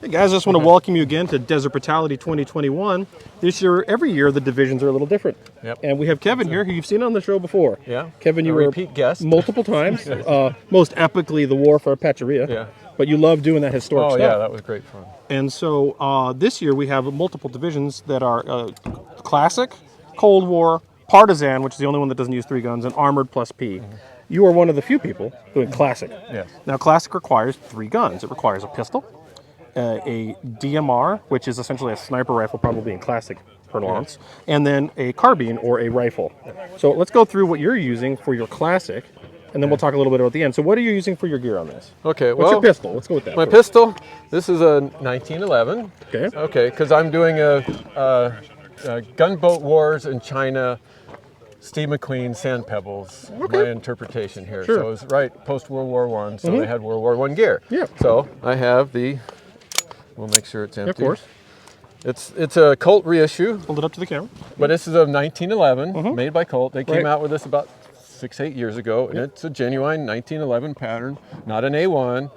Hey guys, I just want to welcome you again to Desert Brutality 2021. This year, every year, the divisions are a little different. Yep. And we have Kevin here, who you've seen on the show before. Yeah. Kevin, you a were repeat guest multiple times. Most epically, the War for Apacheria. Yeah. But you love doing that historic stuff. Oh yeah, that was great fun. And so this year we have multiple divisions that are Classic, Cold War, Partisan, which is the only one that doesn't use 3 guns, and Armored plus P. You are one of the few people doing Classic. Yes. Now, Classic requires 3 guns. It requires a pistol, a DMR, which is essentially a sniper rifle, probably in Classic parlance, and then a carbine or a rifle. So let's go through what you're using for your Classic, and then we'll talk a little bit about the end. So what are you using for your gear on this? Okay, What's your pistol? Let's go with that. My pistol, this is a 1911. Okay. Okay, because I'm doing a gunboat wars in China, Steve McQueen, Sand Pebbles, my interpretation here. Sure. So it was right post-World War I, so they had World War I gear. Yeah. So I have the, we'll make sure it's empty. Of course. It's a Colt reissue, Hold it up to the camera. but this is a 1911, made by Colt. They came Right. out with this about 6-8 years ago, and it's a genuine 1911 pattern, not an A1.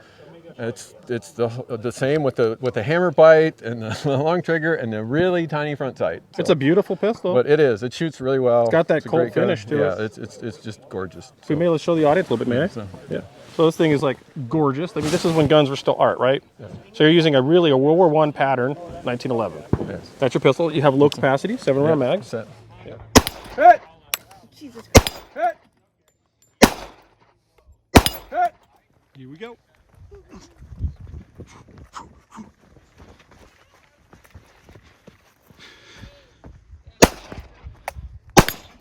It's the same with the hammer bite and the long trigger and the really tiny front sight. So, It's a beautiful pistol. but it is. It shoots really well. It's got that a Colt great gun. finish to yeah, it. it's just gorgeous. We may let's show the audience a little bit, may I? So, Yeah. So this thing is like gorgeous. I mean, this is when guns were still art, right? Yeah. So you're using a World War I pattern, 1911. yes. That's your pistol. You have low capacity, 7-round mags. Set. Yeah. Hit! Jesus Christ. Hit! Hit! Here we go.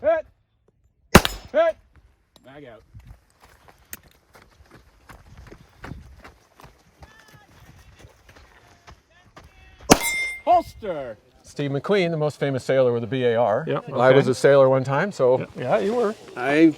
Hit! Hit! Mag out. Holster! Steve McQueen, the most famous sailor with a BAR. Yep, I okay. was a sailor one time, so Yeah, you were. I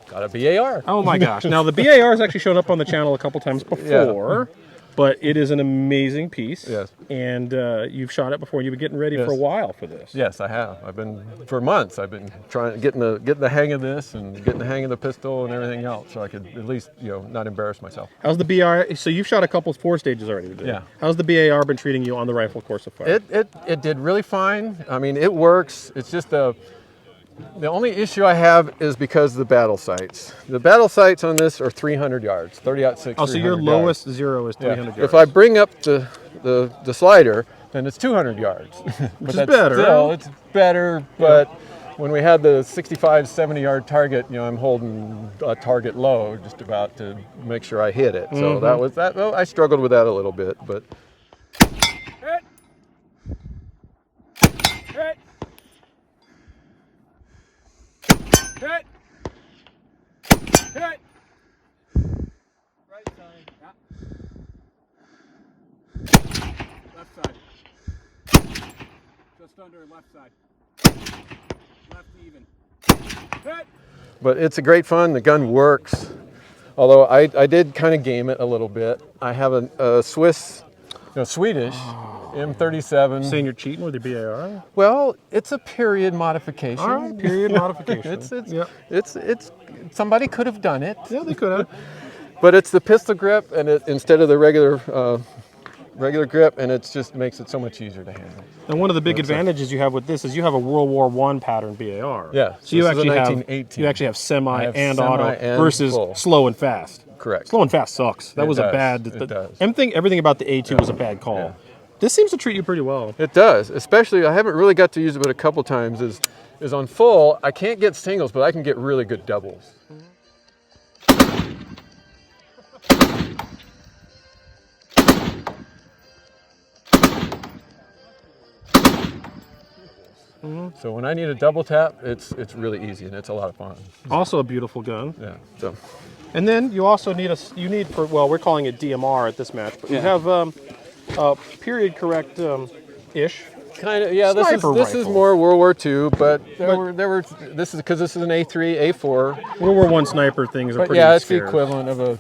got a BAR. Oh my gosh. Now the BAR has actually shown up on the channel a couple times before, but it is an amazing piece. Yes. And you've shot it before. You've been getting ready for a Yes. while for this. Yes, I have. I've been for months. I've been trying getting the hang of this and getting the hang of the pistol and everything else, so I could at least not embarrass myself. How's the BAR? So you've shot a couple 4 stages already today. Yeah. How's the BAR been treating you on the rifle course so far? It did really fine. I mean, it works. It's just the only issue I have is because of the battle sights. The battle sights on this are 300 yards, 30-06. Oh, so your 300 lowest yards. zero is 300 yards. If I bring up the slider, then it's 200 yards. Which is better. Still, it's better, but when we had the 65, 70-yard target, I'm holding a target low just about to make sure I hit it. So that was that. Well, I struggled with that a little bit, but. Hit! Hit! Hit! Hit! Right side. Yeah. Left side. Just under left side. Left even. Hit! But it's a great fun. The gun works. Although I did kind of game it a little bit. I have a Swedish M37. Saying you're cheating with your BAR? Well, it's a period modification. All right, period modification. It's somebody could have done it. Yeah, they could have. But it's the pistol grip and instead of the regular grip, and it just makes it so much easier to handle. And one of the big advantages you have with this is you have a World War I pattern BAR. Yeah. So you actually have 1918. you actually have semi I have and semi auto and versus full. slow and fast. Correct. Slow and fast sucks. That It was a does. bad. It does. Everything about the A2 was a bad call. Yeah. This seems to treat you pretty well. It does. Especially, I haven't really got to use it but a couple times. Is on full. I can't get singles, but I can get really good doubles. So when I need a double tap, it's really easy and it's a lot of fun. Also a beautiful gun. Yeah. So And then you also need we're calling it DMR at this match, but you have period correct ish. kind of, yeah. This Sniper is rifle. more World War II, but there were. This is because this is an A3, A4. World War I sniper things are But pretty yeah, it's the scarce. equivalent of a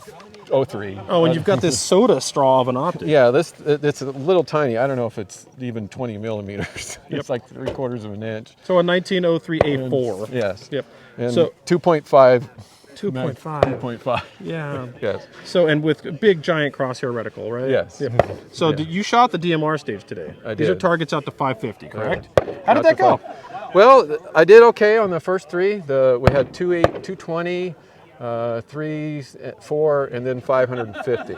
03. Oh, and you've got this soda straw of an optic. Yeah, it's a little tiny. I don't know if it's even 20 millimeters. It's like 3/4 of an inch. So a 1903A4. Yes. Yep. And So 2.5 2.5. 2.5. Yeah. Yes. So, and with a big giant crosshair reticle, right? Yes. Yeah. So you shot the DMR stage today. I These are did. targets out to 550, correct? Yeah. How did that go? Well, I did okay on the first three. We had 220, 3, 4, and then 550.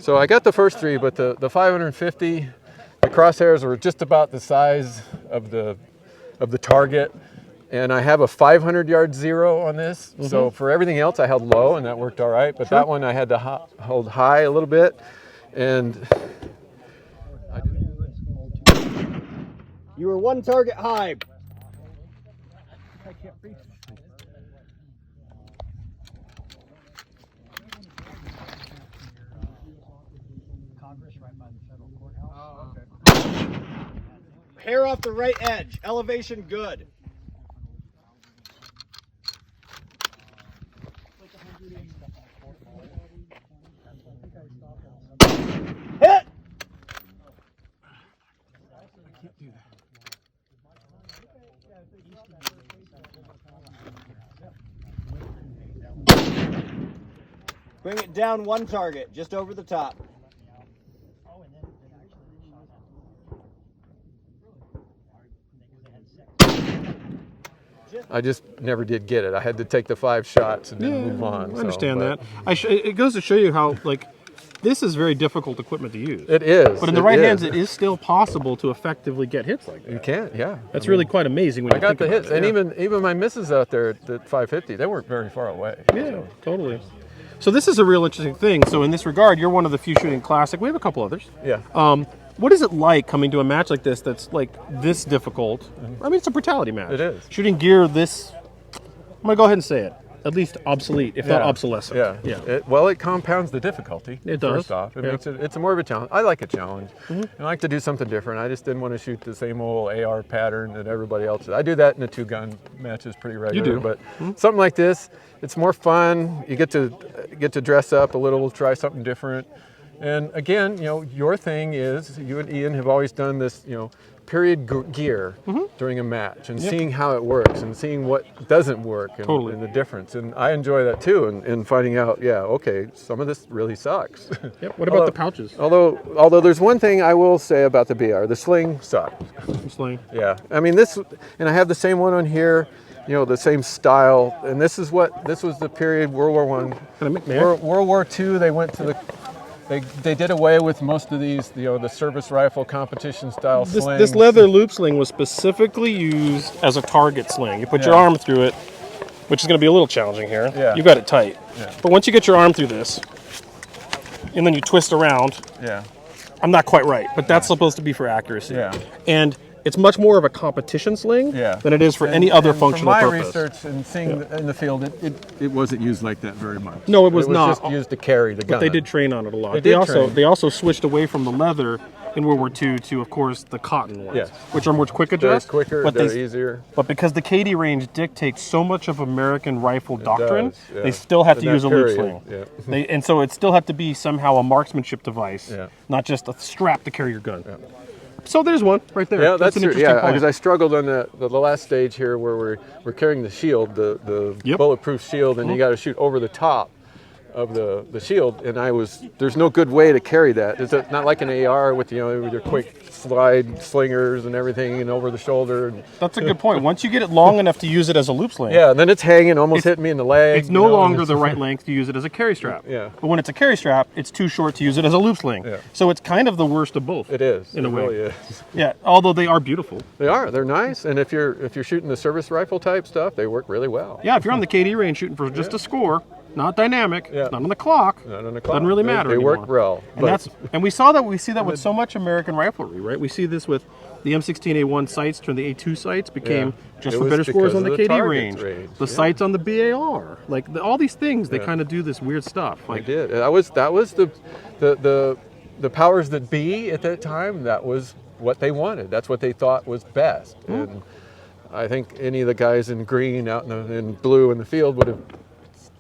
So I got the first three, but the 550, the crosshairs were just about the size of the target. And I have a 500-yard zero on this. So for everything else, I held low, and that worked all right. But that one I had to hold high a little bit. And you were one target high. Hair off the right edge. Elevation good. Hit! Bring it down one target, just over the top. I just never did get it. I had to take the 5 shots and then move on. I understand that. It goes to show you how, like, this is very difficult equipment to use. It is. But in the right hands, it is still possible to effectively get hits like that. You can, yeah. That's really quite amazing when I you got think the about hits, it. and Yeah. even my misses out there at 550, they weren't very far away. Yeah, totally. So this is a real interesting thing. So in this regard, you're one of the few shooting classic. We have a couple others. Yeah. What is it like coming to a match like this that's like this difficult? I mean, it's a brutality match. It is. Shooting gear this, I'm going to go ahead and say it, at least obsolete, if not obsolescent. Yeah. It compounds the difficulty. It does. First off, it makes it's more of a challenge. I like a challenge. And I like to do something different. I just didn't want to shoot the same old AR pattern that everybody else did. I do that in the 2-gun matches pretty regularly. do. But something like this, it's more fun. You get to dress up a little, try something different. And again, your thing is, you and Ian have always done this, period gear during a match and seeing how it works and seeing what doesn't work and, and the difference. And I enjoy that too, and finding out, okay, some of this really sucks. Yep. What about the pouches? Although there's one thing I will say about the BR, the sling sucked. Sling. Yeah, I mean and I have the same one on here. The same style, and this was the period World War I. World War II, they went to they did away with most of these, the service rifle competition style slings. This leather loop sling was specifically used as a target sling. You put your arm through it, which is going to be a little challenging here. Yeah. You got it tight. Yeah. But once you get your arm through this, and then you twist around, I'm not quite right, but that's supposed to be for accuracy. Yeah. And it's much more of a competition sling than it is for any other functional purpose. From my research and seeing in the field, it wasn't used like that very much. No, it was not. Just used to carry the gun. But they did train on it a lot. They also switched away from the leather in World War II to, of course, the cotton ones, which are much quick adjust. They're quicker, they're easier. But because the KD range dictates so much of American rifle doctrine, they still have to use a loop sling. And so it still had to be somehow a marksmanship device, not just a strap to carry your gun. So there's one right there. Yeah, that's an true. interesting point. Because I struggled on the last stage here where we're carrying the shield, the bulletproof shield, and you got to shoot over the top of the shield, and there's no good way to carry that. It's not like an AR with with your quick slide slingers and everything and over the shoulder. That's a good point. Once you get it long enough to use it as a loop sling. Yeah, and then it's hanging, almost hitting me in the leg. It's no longer the right length to use it as a carry strap. Yeah. But when it's a carry strap, it's too short to use it as a loop sling. Yeah. So it's kind of the worst of both. It is. In a way. Really is. Yeah, although they are beautiful. They are. They're nice. And if you're shooting the service rifle type stuff, they work really well. Yeah, if you're on the KD range shooting for just a score, not dynamic, not on the clock. Not on the clock. Doesn't really matter They anymore. work well. And we see that with so much American riflery, right? We see this with the M16A1 sights turned the A2 sights became just for better scores on the KD range. The sights on the BAR, like all these things, they kind of do this weird stuff. Like they did. That was the powers that be at that time. That was what they wanted. That's what they thought was best. And I think any of the guys in green out in blue in the field would have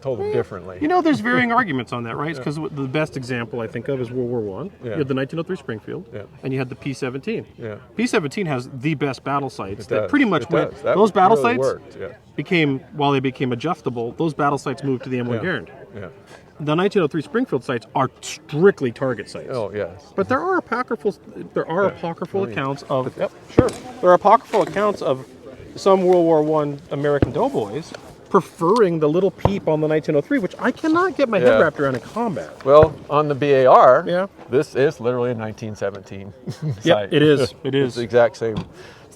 told them differently. You know, there's varying arguments on that, right? Because the best example I think of is World War I. Yeah. You had the 1903 Springfield, Yeah. and you had the P-17. Yeah. P-17 has the best battle sights It that does. pretty much It went. does. That Those battle really sights worked. Yeah. became, while they became adjustable, those battle sights moved to the M1 Yeah. Garand. Yeah. The 1903 Springfield sights are strictly target sights. Oh yes. But there are apocryphal Oh, yeah. accounts of there are apocryphal accounts of some World War I American doughboys preferring the little peep on the 1903, which I cannot get my head Yeah. wrapped around in combat. Well, on the BAR, Yeah. this is literally a 1917 Yeah, sight. it is. It It's is. the exact same.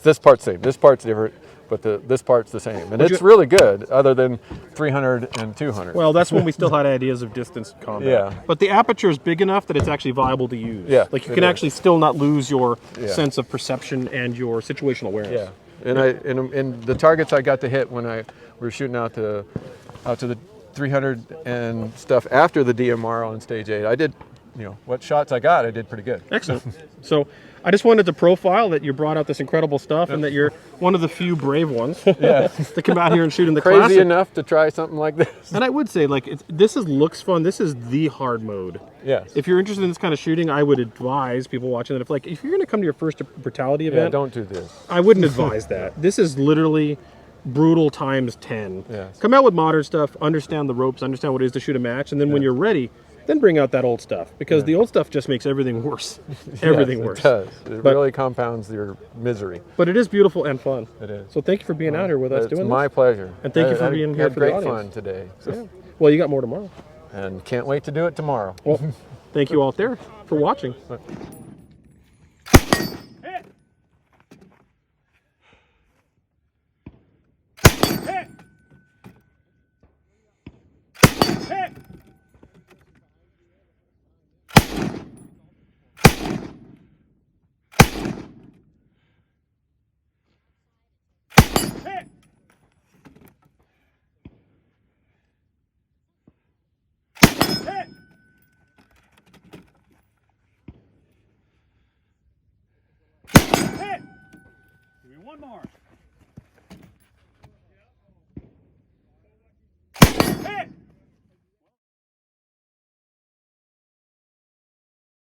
This part's same. This part's different, but this part's the same. And Would it's you- really good, other than 300 and 200. Well, that's when we still had ideas of distance combat. Yeah. But the aperture is big enough that it's actually viable to use. Yeah, Like you it can is. actually still not lose your Yeah. sense of perception and your situational awareness. Yeah. And the targets I got to hit when we were shooting out to the 300 and stuff after the DMR on stage 8, I did, what shots I got, I did pretty good. Excellent. So I just wanted to profile that you brought out this incredible stuff and that you're one of the few brave ones to come out here and shoot in the Crazy classic. enough to try something like this. And I would say, like, looks fun. This is the hard mode. Yes. If you're interested in this kind of shooting, I would advise people watching that if you're going to come to your first brutality Yeah, event, don't do this. I wouldn't advise that. This is literally brutal times 10. Yes. Come out with modern stuff, understand the ropes, understand what it is to shoot a match, and then when you're ready, then bring out that old stuff, because the old stuff just makes everything worse. Everything Yes, worse. It does. It But- really compounds your misery. But it is beautiful and fun. It is. So thank you for being out here with us It's doing my this. pleasure. And thank you for I being here had for the great audience. fun today. So- Yeah. Well, you got more tomorrow. And can't wait to do it tomorrow. Well, thank you all out there for watching. Give me one more.